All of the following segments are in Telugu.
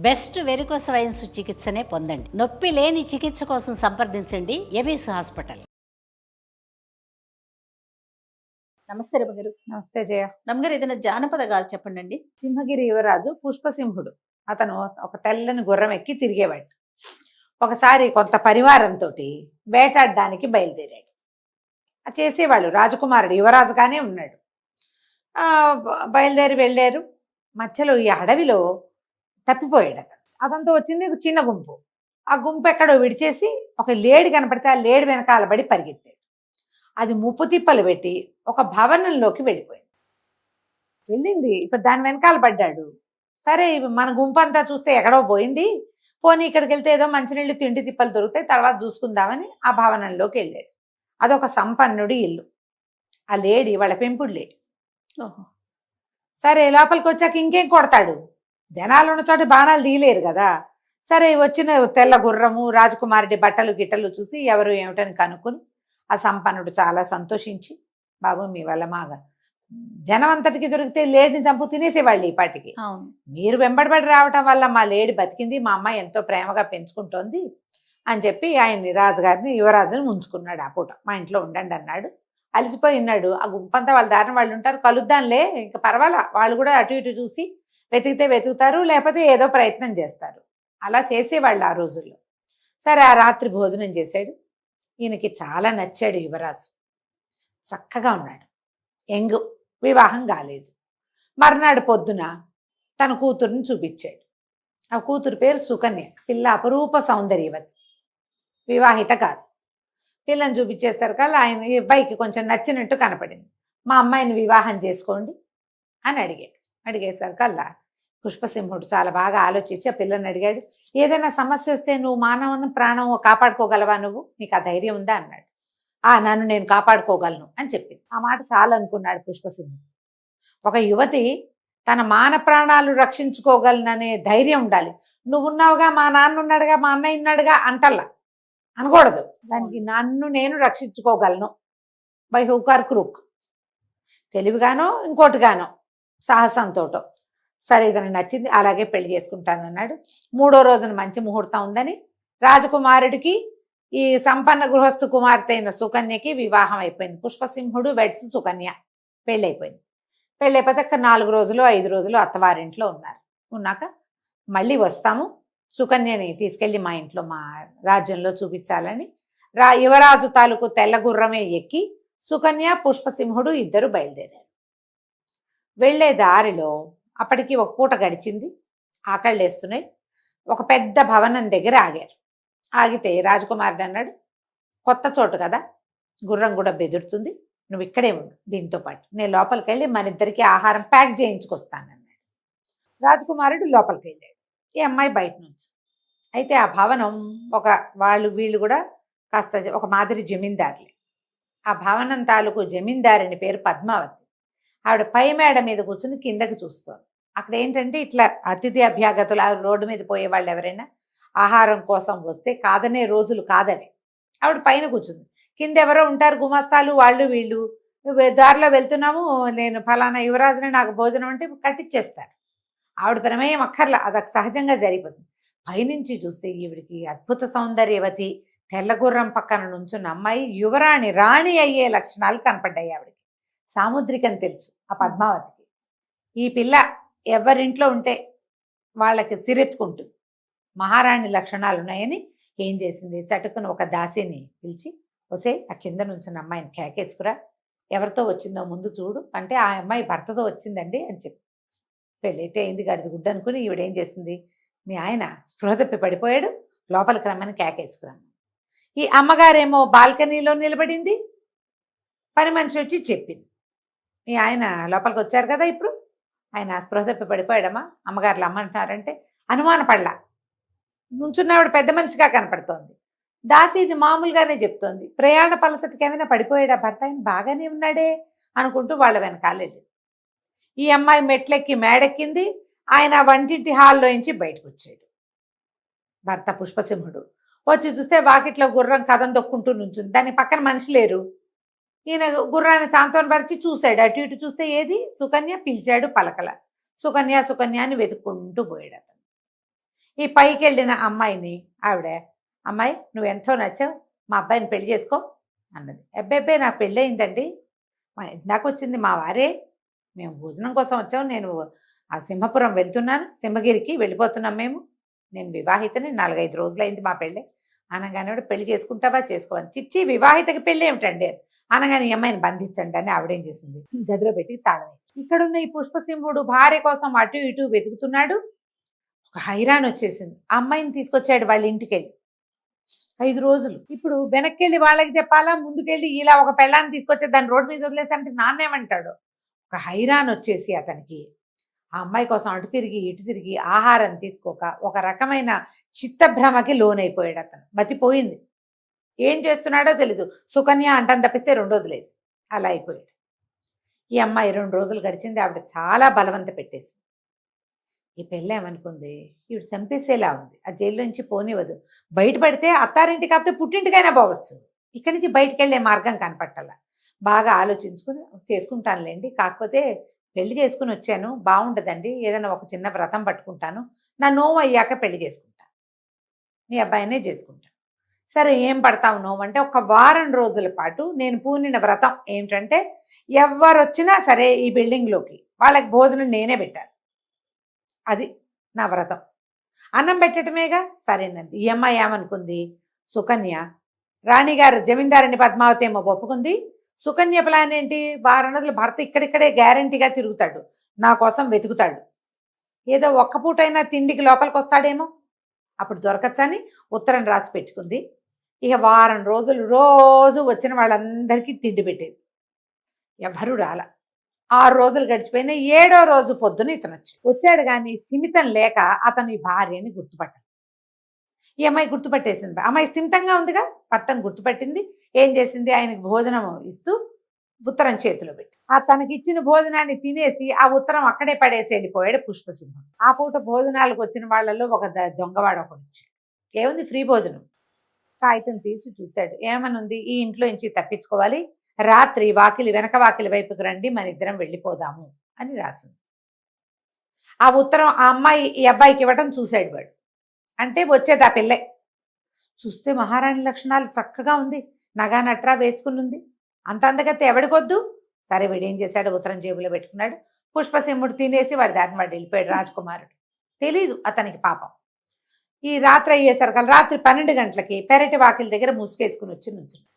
బెస్ట్ వెరికోస్ వైన్స్ చికిత్సనే పొందండి. నొప్పి లేని చికిత్స కోసం సంప్రదించండి ఎబిస్ హాస్పిటల్. నమస్తే రమగారు. నమస్తే జయ. రమగారు, ఏదైనా జానపద గాథ చెప్పండి. సింహగిరి యువరాజు పుష్పసింహుడు. అతను ఒక తెల్లని గుర్రం ఎక్కి తిరిగేవాడు. ఒకసారి కొంత పరివారంతో వేటాడడానికి బయలుదేరాడు. చేసేవాళ్ళు రాజకుమారుడు యువరాజుగానే ఉన్నాడు. బయలుదేరి వెళ్ళారు. మధ్యలో ఈ అడవిలో తప్పిపోయాడు అతనితో వచ్చింది ఒక చిన్న గుంపు. ఆ గుంపు ఎక్కడో విడిచేసి ఒక లేడి కనపడితే ఆ లేడి వెనకాల పడి పరిగెత్తాడు. అది ముప్పు తిప్పలు పెట్టి ఒక భవనంలోకి వెళ్ళింది. ఇప్పుడు దాని వెనకాల పడ్డాడు. సరే, మన గుంపు అంతా చూస్తే ఎక్కడో పోయింది, పోనీ ఇక్కడికి వెళ్తే ఏదో మంచినీళ్ళు తిండి తిప్పలు దొరుకుతాయి, తర్వాత చూసుకుందామని ఆ భవనంలోకి వెళ్ళాడు. అదొక సంపన్నుడి ఇల్లు. ఆ లేడి వాళ్ళ పెంపుడు లేడి. సరే, లోపలికి వచ్చాక ఇంకేం కొడతాడు, జనాలు ఉన్న చోట బాణాలు తీయలేరు కదా. సరే, వచ్చిన తెల్ల గుర్రము రాజకుమారుడి బట్టలు గిట్టలు చూసి ఎవరు ఏమిటని కనుక్కొని ఆ సంపన్నుడు చాలా సంతోషించి, బాబు మీ వల్ల మాగా జనం అంతటికి దొరికితే లేడిని చంపు తినేసేవాళ్ళు ఈ పాటికి, మీరు వెంబడబడి రావటం వల్ల మా లేడి బతికింది, మా అమ్మాయి ఎంతో ప్రేమగా పెంచుకుంటోంది అని చెప్పి ఆయన్ని రాజుగారిని యువరాజుని ఉంచుకున్నాడు. ఆ పూట మా ఇంట్లో ఉండండి అన్నాడు. అలసిపోయి ఉన్నాడు. ఆ గుంపంతా వాళ్ళ దారిన వాళ్ళు ఉంటారు, కలుద్దాంలే ఇంకా పర్వాలా, వాళ్ళు కూడా అటు ఇటు చూసి వెతికితే వెతుకుతారు, లేకపోతే ఏదో ప్రయత్నం చేస్తారు. అలా చేసేవాళ్ళు ఆ రోజుల్లో. సరే, ఆ రాత్రి భోజనం చేశాడు. ఈయనకి చాలా నచ్చాడు యువరాజు. చక్కగా ఉన్నాడు, యంగ్, వివాహం కాలేదు. మర్నాడు పొద్దున తన కూతురుని చూపించాడు. ఆ కూతురు పేరు సుకన్య. పిల్ల అపరూప సౌందర్యవతి, వివాహిత కాదు. పిల్లని చూపించేసరికల్లా ఆయన ఈ అబ్బాయికి కొంచెం నచ్చినట్టు కనపడింది. మా అమ్మాయిని వివాహం చేసుకోండి అని అడిగేసరికల్లా పుష్పసింహుడు చాలా బాగా ఆలోచించి ఆ పిల్లని అడిగాడు, ఏదైనా సమస్య వస్తే నువ్వు మానవుని ప్రాణం కాపాడుకోగలవా, నువ్వు నీకు ఆ ధైర్యం ఉందా అన్నాడు. నన్ను నేను కాపాడుకోగలను అని చెప్పింది. ఆ మాట చాలు అనుకున్నాడు పుష్పసింహుడు. ఒక యువతి తన మాన ప్రాణాలు రక్షించుకోగలననే ధైర్యం ఉండాలి. నువ్వున్నావుగా, మా నాన్న ఉన్నాడుగా, మా అన్నయ్య ఉన్నాడుగా అంటల్లా అనకూడదు. దానికి నన్ను నేను రక్షించుకోగలను బై హుక్ ఆర్ క్రూక్, తెలివిగానో ఇంకోటిగానో సాహసంతోటో. సరే, ఇతను నచ్చింది, అలాగే పెళ్లి చేసుకుంటానన్నాడు. 3వ రోజున మంచి ముహూర్తం ఉందని రాజకుమారుడికి ఈ సంపన్న గృహస్థు కుమార్తె అయిన సుకన్యకి వివాహం అయిపోయింది. పుష్పసింహుడు వెడ్స్ సుకన్య పెళ్ళైపోయింది. పెళ్ళైపోతే 4 రోజులు 5 రోజులు అత్తవారింట్లో ఉన్నాక మళ్ళీ వస్తాము, సుకన్యని తీసుకెళ్ళి మా ఇంట్లో మా రాజ్యంలో చూపించాలని యువరాజు తాలూకు తెల్ల గుర్రమే ఎక్కి సుకన్య పుష్పసింహుడు ఇద్దరు బయలుదేరారు. వెళ్లే దారిలో అప్పటికి ఒక పూట గడిచింది, ఆకళ్ళు వేస్తున్నాయి. ఒక పెద్ద భవనం దగ్గర ఆగారు. ఆగితే రాజకుమారుడు అన్నాడు, కొత్త చోటు కదా, గుర్రం కూడా బెదురుతుంది, నువ్వు ఇక్కడే ఉండు, దీంతో పాటు నేను లోపలికి వెళ్ళి మన ఇద్దరికి ఆహారం ప్యాక్ చేయించుకొస్తానన్నాడు. రాజకుమారుడు లోపలికి వెళ్ళాడు, ఈ అమ్మాయి బయట నుంచి. అయితే ఆ భవనం వీళ్ళు కూడా కాస్త ఒక మాదిరి జమీందారులే. ఆ భవనం తాలూకు జమీందారుని పేరు పద్మావతి. ఆవిడ పై మేడ మీద కూర్చుని కిందకి చూస్తోంది. అక్కడ ఏంటంటే ఇట్లా అతిథి అభ్యాగతులు రోడ్డు మీద పోయే వాళ్ళు ఎవరైనా ఆహారం కోసం వస్తే కాదనే రోజులు కాదని ఆవిడ పైన కూర్చుంది. కింద ఎవరో ఉంటారు గుమస్తాలు, వాళ్ళు వీళ్ళు, దారిలో వెళ్తున్నాము, నేను ఫలానా యువరాజుని నాకు భోజనం అంటే కట్టిచ్చేస్తారు. ఆవిడ ప్రమేయం అక్కర్లా, అదొక సహజంగా జరిగిపోతుంది. పైనుంచి చూస్తే ఈవిడికి అద్భుత సౌందర్యవతి తెల్లగుర్రం పక్కన నుంచున్న అమ్మాయి యువరాణి, రాణి అయ్యే లక్షణాలు కనపడ్డాయి ఆవిడకి. సాముద్రికం తెలుసు ఆ పద్మావతికి. ఈ పిల్ల ఎవరింట్లో ఉంటే వాళ్ళకి సిరెత్తుకుంటుంది, మహారాణి లక్షణాలు ఉన్నాయని ఏం చేసింది, చటుకుని ఒక దాసిని పిలిచి, వసే ఆ కింద నుంచిన అమ్మాయిని కేకేసుకురా, ఎవరితో వచ్చిందో ముందు చూడు అంటే, ఆ అమ్మాయి భర్తతో వచ్చిందండి అని చెప్పి. పెళ్ళైతే అయింది గడిది గుడ్డ అనుకుని ఈవిడేం చేసింది, మీ ఆయన స్పృహ తప్పి పడిపోయాడు, లోపలికి రమ్మని కేకేసుకురాను. ఈ అమ్మగారేమో బాల్కనీలో నిలబడింది, పని మనిషి వచ్చి చెప్పింది, మీ ఆయన లోపలికి వచ్చారు కదా, ఇప్పుడు ఆయన స్పృహ తప్పి పడిపోయాడమ్మా, అమ్మగారులు అమ్మంటున్నారంటే అనుమానపడలా. నుంచున్నవాడు పెద్ద మనిషిగా కనపడుతోంది. దాసి ఇది మామూలుగానే చెప్తోంది. ప్రయాణ పలసటికి ఏమైనా పడిపోయాడా భర్త, ఆయన బాగానే ఉన్నాడే అనుకుంటూ వాళ్ళ వెనకాల వెళ్ళింది. ఈ అమ్మాయి మెట్లెక్కి మేడెక్కింది, ఆయన వంటింటి హాల్లో నుంచి బయటకు వచ్చాడు. భర్త పుష్పసింహుడు వచ్చి చూస్తే వాకిట్లో గుర్రం కథం దొక్కుంటూ నుంచుంది, దాని పక్కన మనిషి లేరు. ఈయన గుర్రాన్ని సాంత్వనపరిచి చూశాడు, అటు ఇటు చూస్తే ఏది సుకన్య, పిలిచాడు పలకల. సుకన్య సుకన్య అని వెతుక్కుంటూ పోయాడు అతను. ఈ పైకి వెళ్ళిన అమ్మాయిని ఆవిడ, అమ్మాయి నువ్వు ఎంతో నచ్చావు, మా అబ్బాయిని పెళ్లి చేసుకో అన్నది. అబ్బాయి నాకు పెళ్ళి అయిందండి, ఇందాక వచ్చింది మా వారే, మేము భోజనం కోసం వచ్చాం, నేను ఆ సింహపురం వెళ్తున్నాను, సింహగిరికి వెళ్ళిపోతున్నాం మేము, నేను వివాహితని, 4-5 రోజులైంది మా పెళ్ళి అనగానే పెళ్లి చేసుకుంటావా చేసుకోవాలి, చిచ్చి వివాహితకి పెళ్ళి ఏమిటండి అనగానే ఈ అమ్మాయిని బంధించండి అని ఆవిడేం చేసింది, గదిలో పెట్టి తాళం వేసి. ఇక్కడున్న ఈ పుష్పసింహుడు భార్య కోసం అటు ఇటు వెతుకుతున్నాడు. ఒక హైరాన్ వచ్చేసింది. ఆ అమ్మాయిని తీసుకొచ్చాడు వాళ్ళ ఇంటికి వెళ్ళి 5 రోజులు. ఇప్పుడు వెనక్కి వెళ్ళి వాళ్ళకి చెప్పాలా, ముందుకెళ్ళి ఇలా ఒక పెళ్ళాన్ని తీసుకొచ్చే దాన్ని రోడ్డు మీద వదిలేసంటే నాన్నేమంటాడు. ఒక హైరాన్ వచ్చేసి అతనికి ఆ అమ్మాయి కోసం అటు తిరిగి ఇటు తిరిగి ఆహారం తీసుకోక ఒక రకమైన చిత్తభ్రమకి లోనైపోయాడు. అతను మతిపోయింది, ఏం చేస్తున్నాడో తెలీదు. సుకన్య అంటాను తప్పిస్తే రెండోది లేదు, అలా అయిపోయాడు. ఈ అమ్మాయి 2 రోజులు గడిచింది. ఆవిడ చాలా బలవంత పెట్టేసి ఈ పెళ్ళి ఏమనుకుంది, ఈవిడ చంపేసేలా ఉంది, ఆ జైల్లో నుంచి పోనివ్వదు, బయటపడితే అత్తారింటి కాకపోతే పుట్టింటికైనా పోవచ్చు, ఇక్కడి నుంచి బయటికి వెళ్ళే మార్గం కనపట్టాల. బాగా ఆలోచించుకుని చేసుకుంటానులేండి, కాకపోతే పెళ్లి చేసుకుని వచ్చాను, బాగుండదండి, ఏదైనా ఒక చిన్న వ్రతం పట్టుకుంటాను, నా నోము అయ్యాక పెళ్లి చేసుకుంటాను, మీ అబ్బాయినే చేసుకుంటాను. సరే ఏం పడతావు నోము అంటే, ఒక వారం రోజుల పాటు నేను పూనిన వ్రతం ఏమిటంటే, ఎవరు వచ్చినా సరే ఈ బిల్డింగ్లోకి వాళ్ళకి భోజనం నేనే పెట్టాలి, అది నా వ్రతం, అన్నం పెట్టడమేగా. సరేనంది. ఈ అమ్మాయి ఏమనుకుంది, సుకన్య రాణిగారు జమీందారిని పద్మావతి ఏమో ఒప్పుకుంది, సుకన్య ప్లాన్ ఏంటి, వారం రోజులు భర్త ఇక్కడిక్కడే గ్యారంటీగా తిరుగుతాడు, నా కోసం వెతుకుతాడు, ఏదో ఒక్క పూటైనా తిండికి లోపలికి వస్తాడేమో, అప్పుడు దొరకచ్చని ఉత్తరం రాసి పెట్టుకుంది. ఇక వారం రోజులు రోజు వచ్చిన వాళ్ళందరికీ తిండి పెట్టేది, ఎవరు రాల. 6 రోజులు గడిచిపోయినా 7వ రోజు పొద్దున ఇతను వచ్చాడు కానీ స్థిమితం లేక అతను ఈ భార్యని గుర్తుపట్టాడు. ఈ అమ్మాయి గుర్తుపట్టేసింది, అమ్మాయి స్థిమితంగా ఉందిగా, భర్తను గుర్తుపట్టింది. ఏం చేసింది, ఆయనకు భోజనం ఇస్తూ ఉత్తరం చేతిలో పెట్టి తనకి ఇచ్చిన భోజనాన్ని తినేసి ఆ ఉత్తరం అక్కడే పడేసి వెళ్ళిపోయాడు పుష్పసింహం. ఆ పూట భోజనాలకు వచ్చిన వాళ్ళలో ఒక దొంగవాడు ఒకడు వచ్చాడు. ఏముంది, ఫ్రీ భోజనం. కాగితం తీసి చూశాడు, ఏమనుంది, ఈ ఇంట్లో నుంచి తప్పించుకోవాలి, రాత్రి వాకిలి వెనక వాకిలి వైపుకి రండి, మన ఇద్దరం వెళ్ళిపోదాము అని రాసింది. ఆ ఉత్తరం ఆ అమ్మాయి ఈ అబ్బాయికి ఇవ్వటం చూశాడు వాడు, అంటే వచ్చేది ఆ పిల్లే. చూస్తే మహారాణి లక్షణాలు చక్కగా ఉంది, నగా నట్రా వేసుకుని ఉంది, అంత అందగతే ఎవడికొద్దు. సరే వీడేం చేశాడు, ఉత్తరం జేబులో పెట్టుకున్నాడు. పుష్పసింహుడు తినేసి వాడి దారిని వాడు వెళ్ళిపోయాడు. రాజకుమారుడు తెలీదు అతనికి పాపం. ఈ రాత్రి అయ్యేసరికి రాత్రి 12 గంటలకి పెరటి వాకిలి దగ్గర ముసుగేసుకుని వచ్చి నుంచున్నాడు.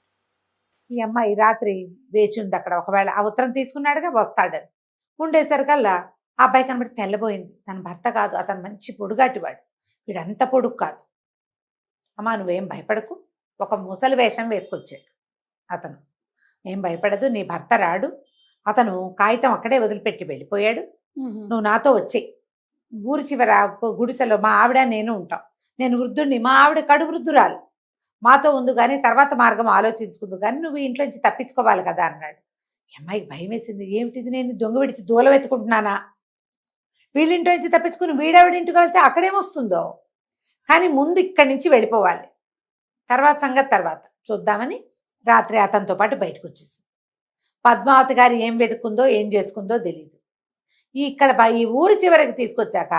ఈ అమ్మాయి రాత్రి వేచి ఉంది అక్కడ, ఒకవేళ ఆ ఉత్తరం తీసుకున్నాడుగా వస్తాడని. ఉండేసరికల్లా ఆ అబ్బాయి కనబడి తెల్లబోయింది, తన భర్త కాదు, అతను మంచి పొడుగాటివాడు, వీడంత పొడుగు కాదు. అమ్మా నువ్వేం భయపడకు, ఒక ముసలి వేషం వేసుకొచ్చాడు అతను, ఏం భయపడదు, నీ భర్త రాడు, అతను కాగితం అక్కడే వదిలిపెట్టి వెళ్ళిపోయాడు, నువ్వు నాతో వచ్చేయి, ఊరి చివర గుడిసెలో మా ఆవిడ నేను ఉంటాం, నేను వృద్ధుడిని, మా ఆవిడ కడు వృద్ధురాలు, మాతో ఉంది కానీ తర్వాత మార్గం ఆలోచించుకుందు కానీ నువ్వు ఇంట్లో నుంచి తప్పించుకోవాలి కదా అన్నాడు. అమ్మాయికి భయం వేసింది, ఏమిటిది, నేను దొంగ విడిచి దూలం ఎత్తుకుంటున్నానా, వీళ్ళింటి నుంచి తప్పించుకుని వీడావిడింటికి వెళ్తే అక్కడేమొస్తుందో, కానీ ముందు ఇక్కడి నుంచి వెళ్ళిపోవాలి, తర్వాత సంగతి తర్వాత చూద్దామని రాత్రి అతనితో పాటు బయటకు వచ్చేసి పద్మావతి గారు ఏం వెతుక్కుందో ఏం చేసుకుందో తెలియదు. ఈ ఊరి చివరికి తీసుకొచ్చాక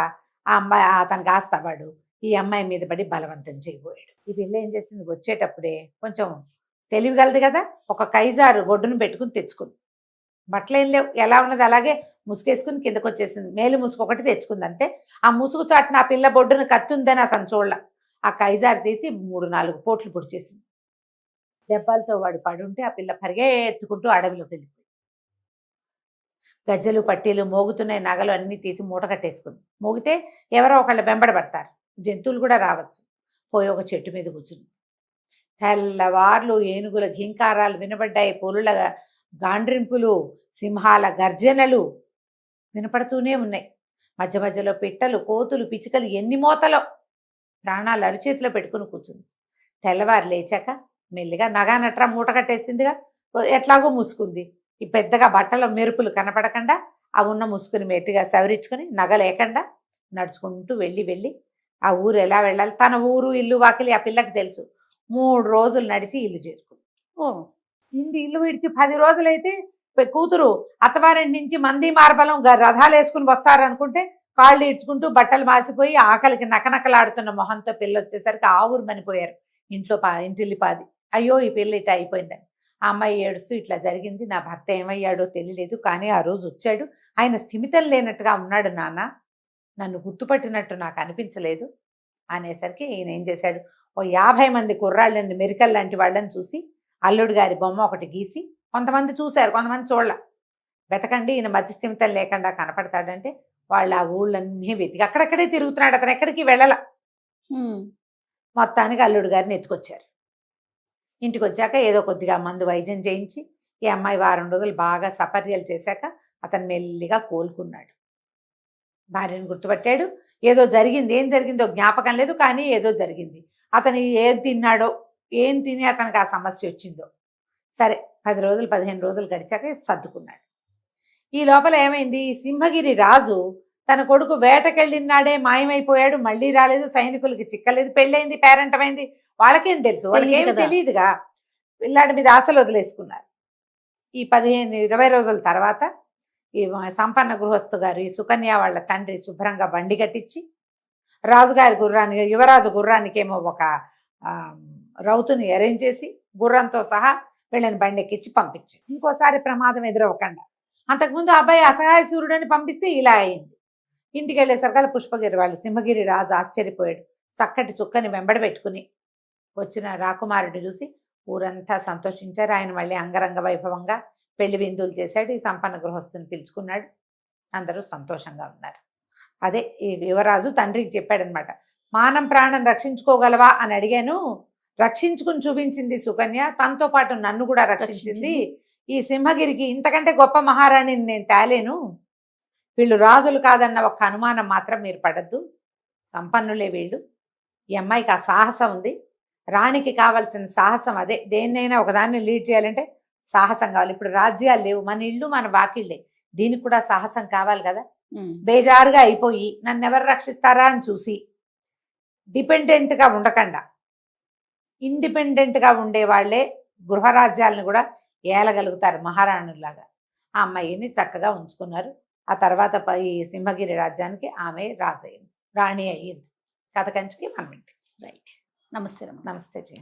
ఆ అమ్మాయి అతనికి ఆస్తవాడు ఈ అమ్మాయి మీద పడి బలవంతం చేయబోయాడు. ఈ పిల్ల ఏం చేసింది, వచ్చేటప్పుడే కొంచెం తెలివిగలదు కదా, ఒక కైజారు ఒడ్డును పెట్టుకుని తెచ్చుకుంది, బట్టలేం లేవు, ఎలా ఉన్నది అలాగే ముసుగేసుకుని కిందకు వచ్చేసింది. మేలు ముసుగు ఒకటి తెచ్చుకుంది అంతే. ఆ ముసుగు చాటున ఆ పిల్ల బొడ్డును కత్తుందని అతను చూడల, ఆ కైజారు తీసి 3-4 పోట్లు పొడిచేసింది. దెబ్బలతో వాడు పడుంటే ఆ పిల్ల పరిగెత్తుకుంటూ అడవిలోకి వెళ్ళిపోయింది. గజ్జలు పట్టీలు మోగుతున్నాయి, నగలు అన్నీ తీసి మూట కట్టేసుకుంది. మోగితే ఎవరో ఒకళ్ళు వెంబడబడతారు, జంతువులు కూడా రావచ్చు. పోయి ఒక చెట్టు మీద కూర్చుంది. తెల్లవార్లు ఏనుగుల ఘీంకారాలు వినబడ్డాయి, పులుల గాండ్రింపులు, సింహాల గర్జనలు వినపడుతూనే ఉన్నాయి. మధ్య మధ్యలో పిట్టలు, కోతులు, పిచ్చుకలు ఎన్ని మోతలో, ప్రాణాలు అరిచేతిలో పెట్టుకుని కూర్చుంది. తెల్లవారు లేచాక మెల్లిగా నగా నట్రా మూట కట్టేసిందిగా, ఎట్లాగో మూసుకుంది. ఈ పెద్దగా బట్టల మెరుపులు కనపడకుండా ఆ ఉన్న ముసుకుని మెట్టిగా సవరించుకొని నగ లేకుండా నడుచుకుంటూ వెళ్ళి ఆ ఊరు ఎలా వెళ్ళాలి, తన ఊరు ఇల్లు వాకిలి ఆ పిల్లకి తెలుసు. 3 రోజులు నడిచి ఇల్లు చేరుకుంది. ఇల్లు విడిచి 10 రోజులైతే కూతురు అత్తవారింటి నుంచి మంది మార్బలం రథాలు వేసుకుని వస్తారనుకుంటే కాళ్ళు ఈడ్చుకుంటూ బట్టలు మాసిపోయి ఆకలికి నకనకలాడుతున్న మొహంతో పిల్ల వచ్చేసరికి ఆవురు మనిపోయారు ఇంట్లో ఇంటిల్లిపాది. అయ్యో ఈ పిల్ల ఇట్లా అయిపోయిందని. ఆ అమ్మాయి ఏడుస్తూ ఇట్లా జరిగింది, నా భర్త ఏమయ్యాడో తెలియలేదు, కానీ ఆ రోజు వచ్చాడు, ఆయన స్థిమితం లేనట్టుగా ఉన్నాడు నాన్న, నన్ను గుర్తుపట్టినట్టు నాకు అనిపించలేదు అనేసరికి ఈయన ఏం చేశాడు, ఓ 50 మంది కుర్రాళ్ళని మెరికల్ లాంటి వాళ్ళని చూసి అల్లుడు గారి బొమ్మ ఒకటి గీసి, కొంతమంది చూశారు కొంతమంది చూడల, వెతకండి ఈయన మతి స్థిమితం లేకుండా కనపడతాడంటే వాళ్ళు ఆ ఊళ్ళన్నీ వెతికి అక్కడక్కడే తిరుగుతున్నాడు, అతను ఎక్కడికి వెళ్ళల. మొత్తానికి అల్లుడు గారిని ఎత్తుకొచ్చారు. ఇంటికి వచ్చాక ఏదో కొద్దిగా మందు వైద్యం చేయించి ఈ అమ్మాయి వారం రోజులు బాగా సపర్యలు చేశాక అతను మెల్లిగా కోలుకున్నాడు. భార్యను గుర్తుపట్టాడు. ఏదో జరిగింది, ఏం జరిగిందో జ్ఞాపకం లేదు, కానీ ఏదో జరిగింది. అతను ఏం తిన్నాడో, ఏం తిని అతనికి ఆ సమస్య వచ్చిందో. సరే 10 రోజులు 15 రోజులు గడిచాక సర్దుకున్నాడు. ఈ లోపల ఏమైంది, సింహగిరి రాజు తన కొడుకు వేటకెళ్ళినాడే మాయమైపోయాడు, మళ్ళీ రాలేదు, సైనికులకి చిక్కలేదు, పెళ్ళైంది, పేరెంటమైంది, వాళ్ళకేం తెలుసు, వాళ్ళకేం తెలియదుగా. పిల్లాడి మీద ఆశలు వదిలేసుకున్నారు. ఈ 15-20 రోజుల తర్వాత ఈ సంపన్న గృహస్థు గారు ఈ సుకన్య వాళ్ళ తండ్రి శుభ్రంగా బండి కట్టించి రాజుగారి గుర్రానికి, యువరాజు గుర్రానికేమో ఒక రౌతుని అరేంజ్ చేసి గుర్రంతో సహా వీళ్ళని బండి ఎక్కించి పంపించి, ఇంకోసారి ప్రమాదం ఎదురవ్వకుండా. అంతకుముందు అబ్బాయి అసహాయ సూర్యుడని పంపిస్తే ఇలా అయింది. ఇంటికి వెళ్ళేసరికల్లా పుష్పగిరి వాళ్ళు సింహగిరి రాజు ఆశ్చర్యపోయాడు. చక్కటి చుక్కని వెంబడి పెట్టుకుని వచ్చిన రాకుమారుడిని చూసి ఊరంతా సంతోషించారు. ఆయన మళ్ళీ అంగరంగ వైభవంగా పెళ్లి విందులు చేశాడు. ఈ సంపన్న గృహస్థుని పిలుచుకున్నాడు. అందరూ సంతోషంగా ఉన్నారు. అదే ఈ యువరాజు తండ్రికి చెప్పాడనమాట, మానం ప్రాణం రక్షించుకోగలవా అని అడిగాను, రక్షించుకుని చూపించింది సుకన్య, తనతో పాటు నన్ను కూడా రక్షించింది. ఈ సింహగిరికి ఇంతకంటే గొప్ప మహారాణిని నేను తేలేను, వీళ్ళు రాజులు కాదన్న ఒక అనుమానం మాత్రం మీరు పడద్దు, సంపన్నులే వీళ్ళు. ఈ అమ్మాయికి ఆ సాహసం ఉంది, రాణికి కావాల్సిన సాహసం అదే. దేన్నైనా ఒకదాన్ని లీడ్ చేయాలంటే సాహసం కావాలి. ఇప్పుడు రాజ్యాలు లేవు, మన ఇళ్ళు మన వాకిళ్ళే, దీనికి కూడా సాహసం కావాలి కదా. బేజారుగా అయిపోయి నన్ను ఎవరు రక్షిస్తారా అని చూసి డిపెండెంట్గా ఉండకుండా ఇండిపెండెంట్గా ఉండే వాళ్ళే గృహరాజ్యాలను కూడా ఏలగలుగుతారు మహారాణుల్లాగా. ఆ అమ్మాయిని చక్కగా ఉంచుకున్నారు. ఆ తర్వాత ఈ సింహగిరి రాజ్యానికి ఆమె రాణి అయ్యింది. కథ కంచికి మనం. రైట్. నమస్తే. నమస్తే జీ.